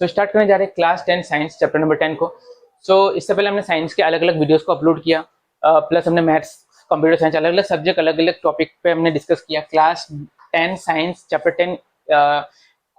तो स्टार्ट करने जा रहे हैं क्लास 10 साइंस चैप्टर नंबर 10 को। इससे पहले हमने साइंस के अलग अलग वीडियोस को अपलोड किया, प्लस हमने मैथ्स, कंप्यूटर साइंस, अलग अलग सब्जेक्ट, अलग अलग टॉपिक पे हमने डिस्कस किया। क्लास 10 साइंस चैप्टर 10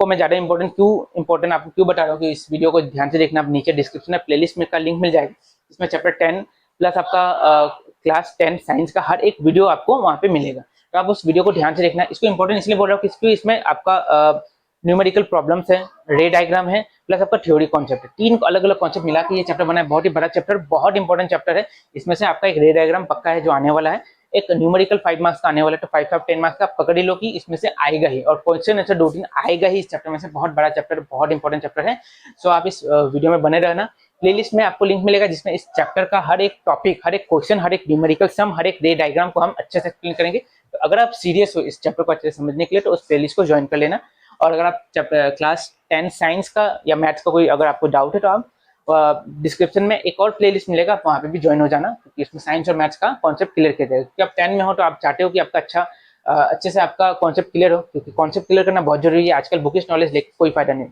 को मैं ज़्यादा इंपॉर्टेंट आपको क्यों बता रहा हूँ कि इस वीडियो को ध्यान से देखना। आप नीचे डिस्क्रिप्शन में प्लेलिस्ट में का लिंक मिल जाएगा, इसमें चैप्टर 10 प्लस आपका क्लास 10 साइंस का हर एक वीडियो आपको वहाँ पे मिलेगा। तो आप उस वीडियो को ध्यान से देखना। इसको इंपॉर्टेंट इसलिए बोल रहा हूँ कि इसमें आपका न्यूमेरिकल प्रॉब्लम्स है, रे डायग्राम है, प्लस आपका थ्योरी कॉन्सेप्ट है। 3 अलग अलग कॉन्सेप्ट मिला के ये चैप्टर बना है। बहुत ही बड़ा चैप्टर, बहुत इंपॉर्टेंट चैप्टर है। इसमें से आपका एक रे डायग्राम पक्का है जो आने वाला है, एक न्यूमेरिकल 5 मार्क्स का आने वाला है। तो 5 5 10 मार्क्स का पकड़ ही लो कि इसमें से आएगा ही, और क्वेश्चन आंसर 2-3 आएगा ही इस चैप्टर में से। बहुत बड़ा चैप्टर, बहुत इंपॉर्टेंट चैप्टर है। आप इस वीडियो में बने रहना। प्लेलिस्ट में आपको लिंक मिलेगा जिसमें इस चैप्टर का हर एक टॉपिक, हर एक क्वेश्चन, हर एक न्यूमेरिकल सम, हर एक रे डायग्राम को हम अच्छे से एक्सप्लेन करेंगे। तो अगर आप सीरियस हो इस चैप्टर को अच्छे से समझने के लिए तो उस प्लेलिस्ट को ज्वाइन कर लेना। और अगर आप क्लास 10 साइंस का या मैथ्स का कोई अगर आपको डाउट है तो आप डिस्क्रिप्शन में एक और प्लेलिस्ट मिलेगा, आप वहाँ पे भी ज्वाइन हो जाना, क्योंकि इसमें साइंस और मैथ्स का कॉन्सेप्ट क्लियर किया जाएगा। क्योंकि आप 10 में हो तो आप चाहते हो कि आपका अच्छे से आपका कॉन्सेप्ट क्लियर हो, क्योंकि कॉन्सेप्ट क्लियर करना बहुत जरूरी है। आजकल बुकिश नॉलेज लेके कोई फायदा नहीं,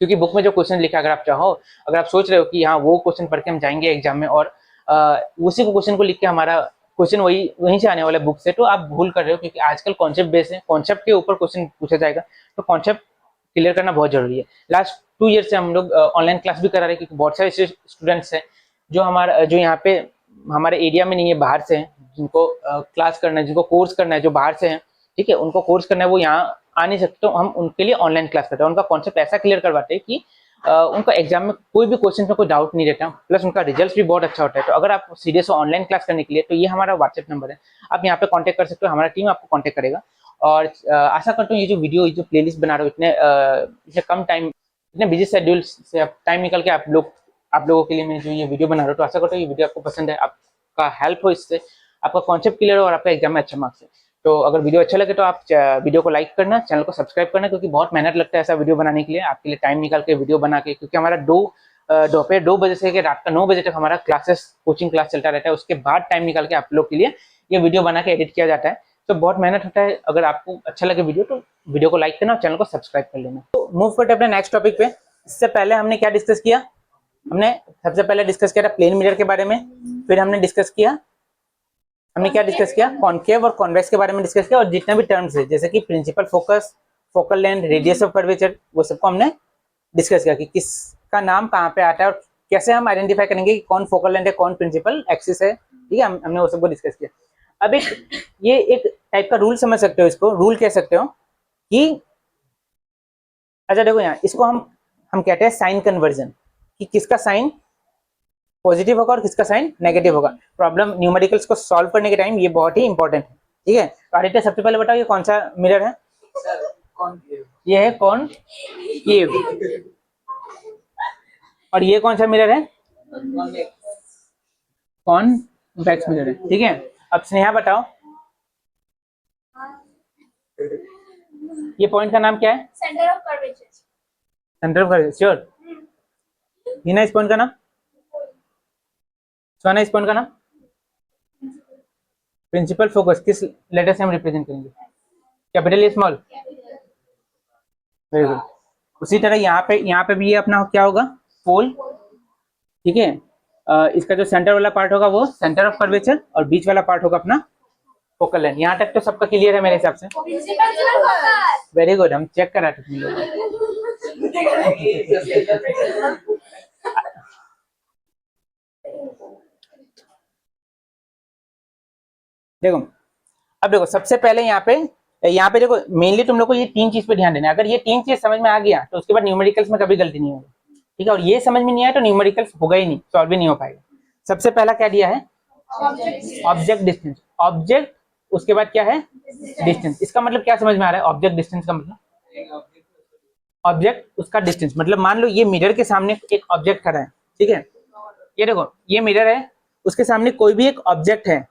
क्योंकि बुक में जो क्वेश्चन लिखा अगर आप चाहो, अगर आप सोच रहे हो कि हाँ वो क्वेश्चन पढ़ के हम जाएंगे एग्जाम में और उसी को क्वेश्चन को लिख के हमारा क्वेश्चन वहीं से आने वाला बुक से, तो आप भूल कर रहे हो। क्योंकि आजकल कॉन्सेप्ट बेस है, कॉन्सेप्ट के ऊपर क्वेश्चन पूछा जाएगा, तो कॉन्सेप्ट क्लियर करना बहुत जरूरी है। लास्ट 2 ईयर से हम लोग ऑनलाइन क्लास भी करा रहे हैं, क्योंकि बहुत सारे स्टूडेंट्स हैं जो यहाँ पे हमारे एरिया में नहीं है, बाहर से हैं, जिनको क्लास करना है, जिनको कोर्स करना है, जो बाहर से हैं, ठीक है, उनको कोर्स करना है, वो यहाँ आ नहीं सकते, तो हम उनके लिए ऑनलाइन क्लास करते हैं। उनका कॉन्सेप्ट ऐसा क्लियर करवाते हैं कि उनका एग्जाम में कोई भी क्वेश्चन में कोई डाउट नहीं रहता, प्लस उनका रिजल्ट भी बहुत अच्छा होता है। तो अगर आप सीरियस हो ऑनलाइन क्लास करने के लिए तो ये हमारा व्हाट्सएप नंबर है, आप यहाँ पे कांटेक्ट कर सकते हो, हमारा टीम आपको कांटेक्ट करेगा। और आशा करता हूँ ये जो प्लेलिस्ट बना रहे हो इतने कम टाइम, इतने बिजी शेड्यूल से आप टाइम निकल के आप लोगों के लिए मैं जो ये वीडियो बना रहा हूँ, तो आशा करता हूँ ये वीडियो आपको पसंद है, आपका हेल्प हो इससे, आपका कॉन्सेप्ट क्लियर हो और आपका एग्जाम में अच्छा मार्क्स है। तो अगर वीडियो अच्छा लगे तो आप वीडियो को लाइक करना, चैनल को सब्सक्राइब करना, क्योंकि बहुत मेहनत लगता है ऐसा वीडियो बनाने के लिए, आपके लिए टाइम निकाल के वीडियो बना के। क्योंकि हमारा दोपहर 2 बजे से रात का 9 बजे तक हमारा कोचिंग क्लास चलता रहता है, उसके बाद टाइम निकाल के आप लोग के लिए ये वीडियो बना के एडिट किया जाता है। तो बहुत मेहनत होता है। अगर आपको अच्छा लगे वीडियो तो वीडियो को लाइक करना और चैनल को सब्सक्राइब कर लेना। तो मूव करते हैं अपने नेक्स्ट टॉपिक पे। इससे पहले हमने क्या डिस्कस किया, हमने सबसे पहले डिस्कस किया था प्लेन मिरर के बारे में, फिर हमने क्या डिस्कस किया, कॉनकेव और कॉन्वेक्स के बारे में डिस्कस किया, और जितने भी टर्म्स है जैसे कि principal focus, focal length, radius of curvature, वो सबको हमने डिस्कस किया कि किसका नाम कहाँ पे आता है और कैसे हम आइडेंटिफाई करेंगे कि कौन फोकल लेंथ है, कौन प्रिंसिपल एक्सिस है, ठीक है, हमने वो सबको डिस्कस किया। अब ये एक टाइप का रूल समझ सकते हो, इसको रूल कह सकते हो कि अच्छा देखो यहाँ, इसको हम कहते हैं साइन कन्वर्जन, कि किसका साइन पॉजिटिव होगा और किसका साइन नेगेटिव होगा। प्रॉब्लम न्यूमेरिकल्स को सॉल्व करने के टाइम ये बहुत ही इंपॉर्टेंट है, ठीक है। तो आदित्य सबसे पहले बताओ ये कौन सा मिरर है? ये है कॉनकेव। और ये कौन सा मिरर है? कॉन्वेक्स मिरर है, ठीक है। अब स्नेहा बताओ ये पॉइंट का नाम क्या है? Centre of curvature. Centre of curvature, sure. Hina इस पॉइंट का नाम? सोना इस पॉइंट का नाम? प्रिंसिपल फोकस किस लेटर से हम रिप्रेजेंट करेंगे? कैपिटल या स्मॉल? Very good. उसी तरह यहाँ पे भी ये अपना क्या होगा? पोल, ठीक है। इसका जो सेंटर वाला पार्ट होगा वो सेंटर ऑफ कर्वेचर, और बीच वाला पार्ट होगा अपना फोकल लेंथ। यहाँ तक तो सबका क्लियर है मेरे हिसाब से। वेरी गुड, हम चेक करा थे तुम लोग। देखो अब देखो सबसे पहले यहाँ पे देखो, मेनली तुम लोग को ये 3 चीज पे ध्यान देना है। अगर ये 3 चीज समझ में आ गया तो उसके बाद न्यूमेरिकल्स में कभी गलती नहीं होगी, ठीक है। और ये समझ में नहीं आया तो न्यूमेरिकल्स होगा ही नहीं, सॉल्व भी नहीं हो पाएगा। सबसे पहला क्या दिया है? Object distance. ऑब्जेक्ट, उसके बाद क्या है? डिस्टेंस। इसका मतलब क्या समझ में आ रहा है? ऑब्जेक्ट डिस्टेंस का मतलब ऑब्जेक्ट उसका डिस्टेंस, मतलब मान लो ये मिरर के सामने एक ऑब्जेक्ट खड़ा है, ठीक है। ये देखो ये मिरर है, उसके सामने कोई भी एक ऑब्जेक्ट है,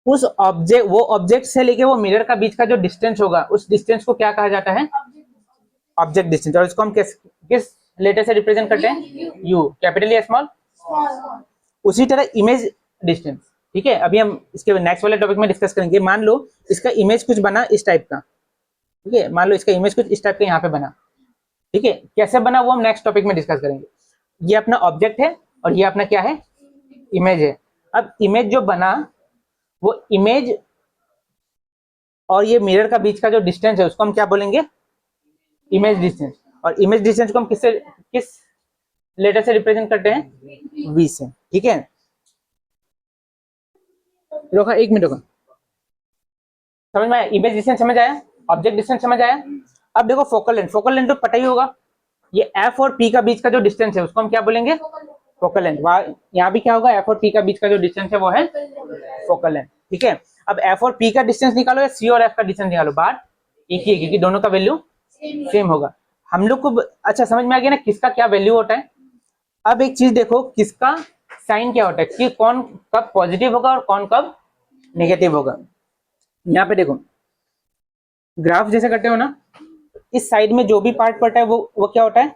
उस ऑब्जेक्ट से लेके वो मिरर का बीच का जो डिस्टेंस होगा, उस डिस्टेंस को क्या कहा जाता है? Object distance. और इसको हम किस लेटर से रिप्रेजेंट करते हैं? यू, कैपिटल या स्मॉल? उसी तरह इमेज डिस्टेंस, ठीक है। अभी हम इसके नेक्स्ट वाले टॉपिक में डिस्कस करेंगे। मान लो इसका इमेज कुछ बना इस टाइप का, ठीक है, मान लो इसका इमेज कुछ इस टाइप का यहाँ पे बना, ठीक है, कैसे बना वो हम नेक्स्ट टॉपिक में डिस्कस करेंगे। ये अपना ऑब्जेक्ट है और ये अपना क्या है, इमेज है। अब इमेज जो बना, वो इमेज और ये मिरर का बीच का जो डिस्टेंस है उसको हम क्या बोलेंगे, इमेज डिस्टेंस। और इमेज डिस्टेंस को हम किस लेटर से रिप्रेजेंट करते हैं, वी से। ठीक है, रोका, एक मिनट रोका, समझ में आया, इमेज डिस्टेंस समझ आया, ऑब्जेक्ट डिस्टेंस समझ आया। अब देखो फोकल लेंथ, फोकल लेंथ तो पता ही होगा, ये एफ और पी का बीच का जो डिस्टेंस है उसको हम क्या बोलेंगे, फोकल लेंथ। यहाँ भी क्या होगा, एफ और पी का बीच का जो डिस्टेंस है वो है फोकल लेंथ। ठीक है, अब एफ और पी का डिस्टेंस निकालो या सी और एफ का डिस्टेंस निकालो, बात एक ही है क्योंकि दोनों का वैल्यू सेम होगा। हम लोग को अच्छा समझ में आ गया ना किसका क्या वैल्यू होता है। अब एक चीज देखो, किसका साइन क्या होता है, कि कौन कब पॉजिटिव होगा और कौन कब नेगेटिव होगा। यहाँ पे देखो, ग्राफ जैसे करते हो ना, इस साइड में जो भी पार्ट पड़ता है वो क्या होता है,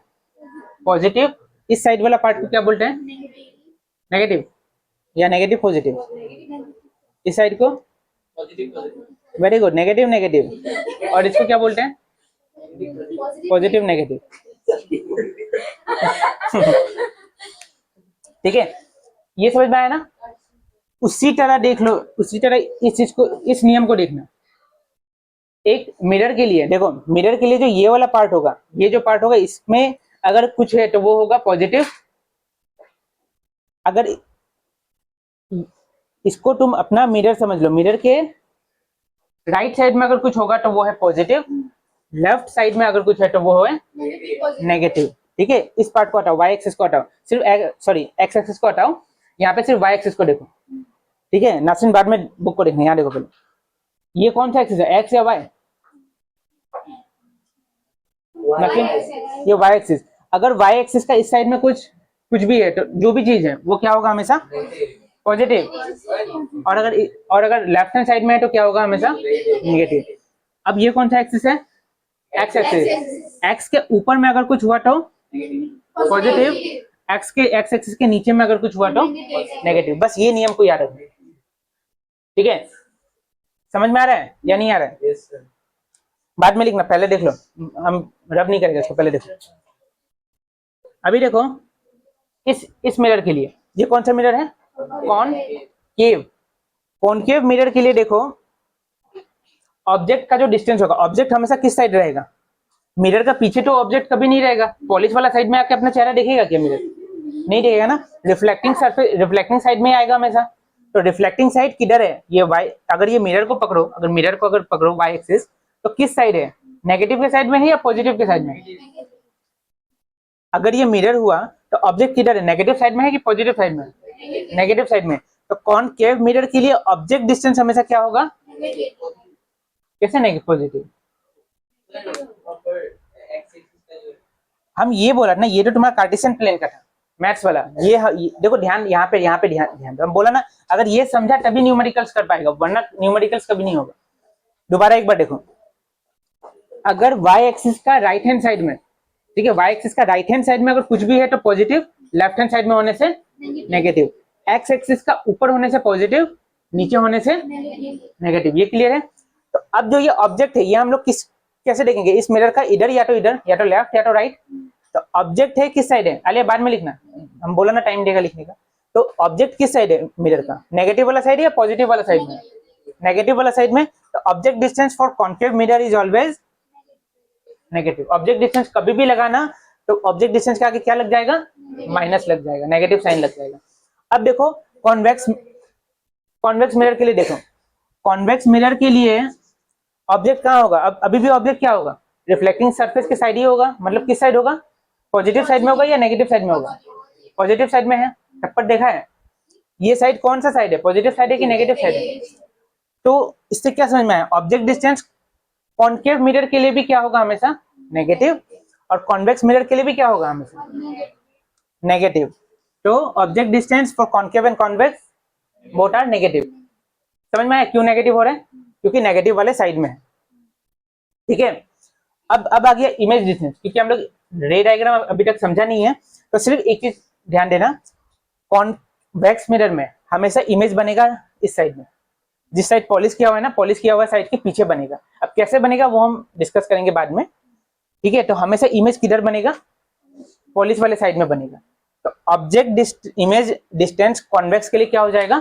पॉजिटिव। इस साइड वाला पार्ट को क्या बोलते हैं, नेगेटिव, या नेगेटिव पॉजिटिव। इस साइड को वेरी गुड, नेगेटिव नेगेटिव। और इसको क्या बोलते हैं, पॉजिटिव नेगेटिव। ठीक है, ये समझ में आया ना। उसी तरह देख लो, उसी तरह इस चीज को, इस नियम को देखना। एक मिरर के लिए देखो, मिरर के लिए जो ये वाला पार्ट होगा, ये जो पार्ट होगा इसमें अगर कुछ है तो वो होगा पॉजिटिव। अगर इसको तुम अपना मिरर समझ लो, मिरर के राइट साइड में अगर कुछ होगा तो वो है पॉजिटिव, लेफ्ट साइड में अगर कुछ है तो वो है नेगेटिव। ठीक है, इस पार्ट को हटाओ, वाई एक्सिस को हटाओ, सिर्फ सॉरी एक्स एक्सिस को हटाओ, यहाँ पे सिर्फ वाई एक्सिस को देखो। ठीक है, नासिन बाद में बुक को देखना, यहाँ देखो पहले, ये कौन सा एक्सिस है, एक्स या वाई, ये वाई एक्सिस। अगर वाई एक्सिस का इस साइड में कुछ भी है तो जो भी चीज है वो क्या होगा, हमेशा पॉजिटिव। और अगर लेफ्ट हैंड साइड में है तो क्या होगा, हमेशा नेगेटिव। अब ये कौन सा एक्सिस है, एक्स एक्सिस। एक्स के ऊपर में अगर कुछ हुआ तो पॉजिटिव, एक्स एक्सिस के नीचे में अगर कुछ हुआ तो नेगेटिव। बस ये नियम को याद रखना। ठीक है, समझ में आ रहा है या नहीं आ रहा है, बाद में लिखना, पहले देख लो, हम रब नहीं करेंगे इसको, पहले देखो। अभी देखो, इस मिरर के लिए, ये कौन सा मिरर है, कॉनकेव। कॉनकेव मिरर के लिए देखो, ऑब्जेक्ट का जो डिस्टेंस होगा, ऑब्जेक्ट हमेशा किस साइड रहेगा, मिरर का पीछे तो ऑब्जेक्ट कभी नहीं रहेगा। पॉलिश वाला साइड में आके अपना चेहरा देखेगा क्या, मिरर नहीं देखेगा ना, रिफ्लेक्टिंग सरफेस, रिफ्लेक्टिंग साइड में आएगा हमेशा। तो रिफ्लेक्टिंग साइड किधर है, ये वाई। अगर ये मिरर को पकड़ो, अगर मिरर को अगर पकड़ो वाई एक्सिस, तो किस साइड है, नेगेटिव के साइड में है या पॉजिटिव के साइड में। अगर ये मिरर हुआ तो ऑब्जेक्ट किधर है, नेगेटिव साइड में है कि पॉजिटिव साइड में, नेगेटिव साइड में। तो कॉनकेव मिरर के लिए ऑब्जेक्ट डिस्टेंस हमेशा क्या होगा, कैसे नेगेटिव पॉजिटिव। हम ये बोला ना, ये तो तुम्हारा कार्टेशियन प्लेन का था, मैथ्स वाला। ये देखो ध्यान, यहाँ पे ध्यान हम बोला ना, अगर ये समझा तभी न्यूमेरिकल्स कर पाएगा, वरना न्यूमेरिकल्स कभी नहीं होगा। दोबारा एक बार देखो, अगर वाई एक्सिस का राइट हैंड साइड में, ठीक है, वाई एक्सिस का राइट हैंड साइड में अगर कुछ भी है तो पॉजिटिव, लेफ्ट हैंड साइड में होने से नेगेटिव। एक्स एक्सिस का ऊपर होने से पॉजिटिव, नीचे होने से नेगेटिव। ये क्लियर है। तो अब जो ये ऑब्जेक्ट है, ये हम लोग कैसे देखेंगे, इस मिरर का इधर या तो लेफ्ट या तो राइट। तो ऑब्जेक्ट है किस साइड है, अरे बाद में लिखना, हम बोला ना टाइम देगा लिखने का। तो ऑब्जेक्ट किस साइड है मिरर का, नेगेटिव वाला साइड या पॉजिटिव वाला साइड में, नेगेटिव वाला साइड में। तो object distance for concave mirror is always negative. Object distance कभी भी लगाना तो ऑब्जेक्ट डिस्टेंस के आगे क्या लग जाएगा, माइनस लग जाएगा, नेगेटिव साइन लग जाएगा। अब देखो कॉन्वेक्स मिरर के लिए देखो, कॉन्वेक्स मिरर के लिए ऑब्जेक्ट कहाँ होगा, अब अभी भी ऑब्जेक्ट क्या होगा, रिफ्लेक्टिंग सरफेस के साइड ही होगा। मतलब किस साइड होगा, पॉजिटिव साइड में होगा या नेगेटिव साइड में होगा, पॉजिटिव साइड में है। टप्पर देखा है, ये साइड कौन सा साइड है, पॉजिटिव साइड है कि नेगेटिव साइड है। तो इससे क्या समझ में आया, ऑब्जेक्ट डिस्टेंस कॉन्केव मिरर के लिए भी क्या होगा, हमेशा नेगेटिव, और कॉन्वेक्स मिरर के लिए भी क्या होगा, हमेशा नेगेटिव। तो object distance for concave and convex both are negative. समझ में आया क्यों नेगेटिव हो रहा है, क्योंकि नेगेटिव वाले साइड में है। ठीक है, अब आ गया इमेज डिस्टेंस, क्योंकि हम लोग रे डायग्राम अभी तक समझा नहीं है, तो सिर्फ एक चीज ध्यान देना, कॉन्वेक्स मिरर में हमेशा इमेज बनेगा इस साइड में, जिस साइड पॉलिश किया हुआ है ना, पॉलिश किया हुआ साइड के पीछे बनेगा। अब कैसे बनेगा वो हम डिस्कस करेंगे बाद में। ठीक है, तो हमेशा इमेज किधर बनेगा, पॉलिश वाले साइड में बनेगा। तो ऑब्जेक्ट इमेज डिस्टेंस कॉन्वेक्स के लिए क्या हो जाएगा,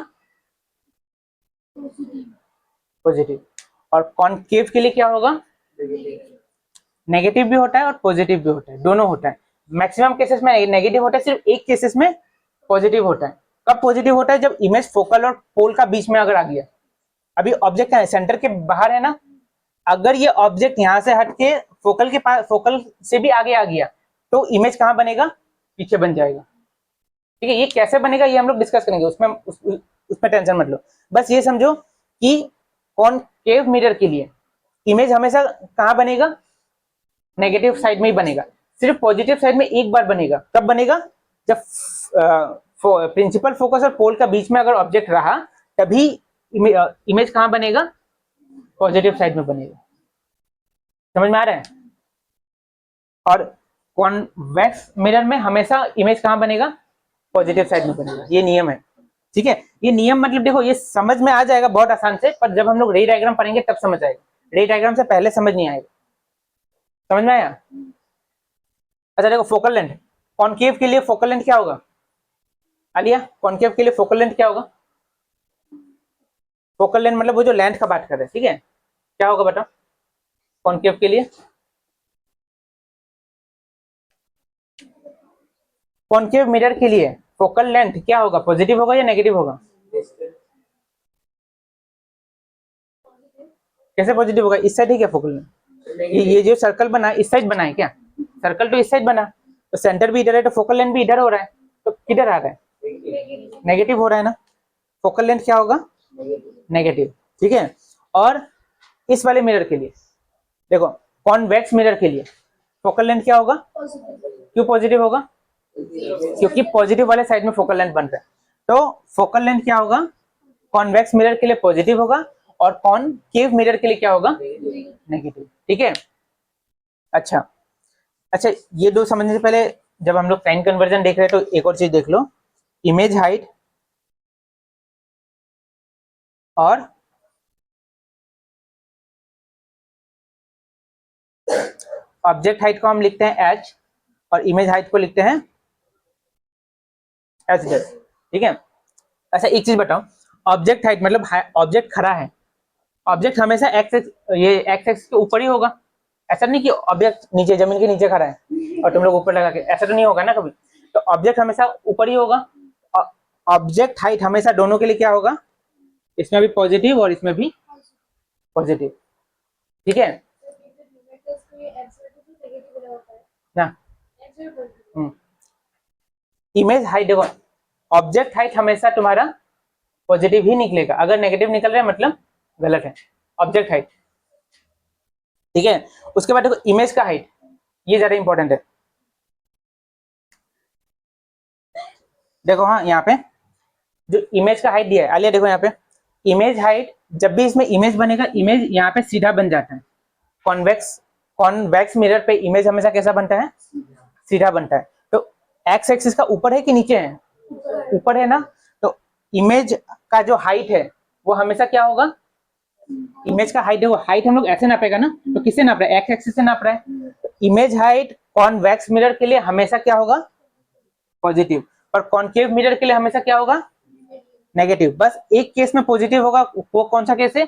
पॉजिटिव, और कॉनकेव के लिए क्या होगा, नेगेटिव भी होता है और पॉजिटिव भी होता है, दोनों होता है। मैक्सिमम केसेस में नेगेटिव होता है, सिर्फ एक केसेस में पॉजिटिव होता है। कब पॉजिटिव होता है, जब इमेज फोकल और पोल का बीच में अगर आ गया। अभी ऑब्जेक्ट है सेंटर के बाहर है ना, अगर ये ऑब्जेक्ट यहाँ से हट के फोकल के पास, फोकल से भी आगे आ गया, तो इमेज कहाँ बनेगा, पीछे बन जाएगा। ठीक है, ये कैसे बनेगा ये हम लोग डिस्कस करेंगे, उसमें टेंशन मत लो। बस ये समझो कि कॉनकेव मिरर के लिए इमेज हमेशा कहाँ बनेगा, नेगेटिव साइड में ही बनेगा। सिर्फ पॉजिटिव साइड में एक बार बनेगा, कब बनेगा, जब प्रिंसिपल फोकस और पोल का बीच में अगर ऑब्जेक्ट रहा, तभी इमेज कहाँ बनेगा, पॉजिटिव साइड में बनेगा। समझ में आ रहा है। और कॉन्वेक्स मिरर में हमेशा इमेज कहाँ बनेगा, पॉजिटिव साइड में बनेगा। ये नियम है। ठीक है, ये नियम मतलब देखो, ये समझ में आ जाएगा बहुत आसान से, पर जब हम लोग रे डायग्राम पढ़ेंगे तब समझ आएगा, रे डायग्राम से पहले समझ नहीं आएगा। समझ में आया। अच्छा देखो, फोकल लेंथ, कॉनकेव के लिए फोकल लेंथ क्या होगा, आलिया, कॉनकेव के लिए फोकल लेंथ क्या होगा, फोकल लेंथ मतलब वो जो लेंथ का बात कर रहे हैं, ठीक है, क्या होगा बताओ कॉनकेव के लिए। कॉनकेव मिरर के लिए फोकल लेंथ क्या होगा, पॉजिटिव होगा या नेगेटिव होगा, कैसे पॉजिटिव होगा, इस साइड ही क्या फोकल लेंथ, ये जो सर्कल बना इस साइड बना है क्या, सर्कल तो इस साइड बना, तो सेंटर भी इधर है, तो फोकल लेंथ भी इधर हो रहा है, तो किधर आ रहा है, नेगेटिव हो रहा है ना। फोकल लेंथ क्या होगा, नेगेटिव। ठीक है, और इस वाले मिरर के लिए देखो, कॉन्वेक्स मिरर के लिए फोकल लेंथ क्या होगा, क्यों पॉजिटिव होगा, क्योंकि पॉजिटिव वाले साइड में फोकल लेंथ बन रहा है। तो फोकल लेंथ क्या होगा, कॉन्वेक्स मिरर के लिए पॉजिटिव होगा, और कॉनकेव मिरर के लिए क्या होगा, नेगेटिव। ठीक है, अच्छा अच्छा, ये दो समझने से पहले जब हम लोग साइन कन्वर्जन देख रहे हैं, तो एक और चीज देख लो, इमेज हाइट और ऑब्जेक्ट हाइट को हम लिखते हैं एच, और इमेज हाइट को लिखते हैं एच डेश। ठीक है, अच्छा एक चीज बताओ, ऑब्जेक्ट हाइट मतलब ऑब्जेक्ट खड़ा है, ऑब्जेक्ट हमेशा एक्स ये एक्स एक्स के ऊपर ही होगा। ऐसा नहीं कि ऑब्जेक्ट नीचे जमीन के नीचे खड़ा है और तुम लोग ऊपर लगा के, ऐसा तो नहीं होगा ना कभी। तो ऑब्जेक्ट हमेशा ऊपर ही होगा। ऑब्जेक्ट हाइट हमेशा दोनों के लिए क्या होगा, इसमें भी पॉजिटिव और इसमें भी पॉजिटिव। ठीक है ना। इमेज हाइट देखो, ऑब्जेक्ट हाइट हमेशा तुम्हारा पॉजिटिव ही निकलेगा, अगर नेगेटिव निकल रहा है मतलब गलत है, ऑब्जेक्ट हाइट। ठीक है, उसके बाद देखो इमेज का हाइट, ये ज्यादा इंपॉर्टेंट है। देखो हाँ, यहाँ पे जो इमेज का हाइट दिया है, आलिया देखो यहाँ पे इमेज हाइट, जब भी इसमें इमेज बनेगा, इमेज यहाँ पे सीधा बन जाता है। कॉन्वेक्स मिरर पे इमेज हमेशा कैसा बनता है, सीधा बनता है। तो एक्स एक्सिस का ऊपर है कि नीचे है, ऊपर है ना। तो इमेज का जो हाइट है वो हमेशा क्या होगा, इमेज का हाइट है, वो हाइट हम लोग ऐसे नापेगा ना, तो किससे नाप रहा है, एक्स एक्सिस से नाप रहा है। तो इमेज हाइट कॉन्वेक्स मिरर के लिए हमेशा क्या होगा, पॉजिटिव, और कॉनकेव मिरर के लिए हमेशा क्या होगा, नेगेटिव। बस एक केस में पॉजिटिव होगा, वो कौन सा केस है,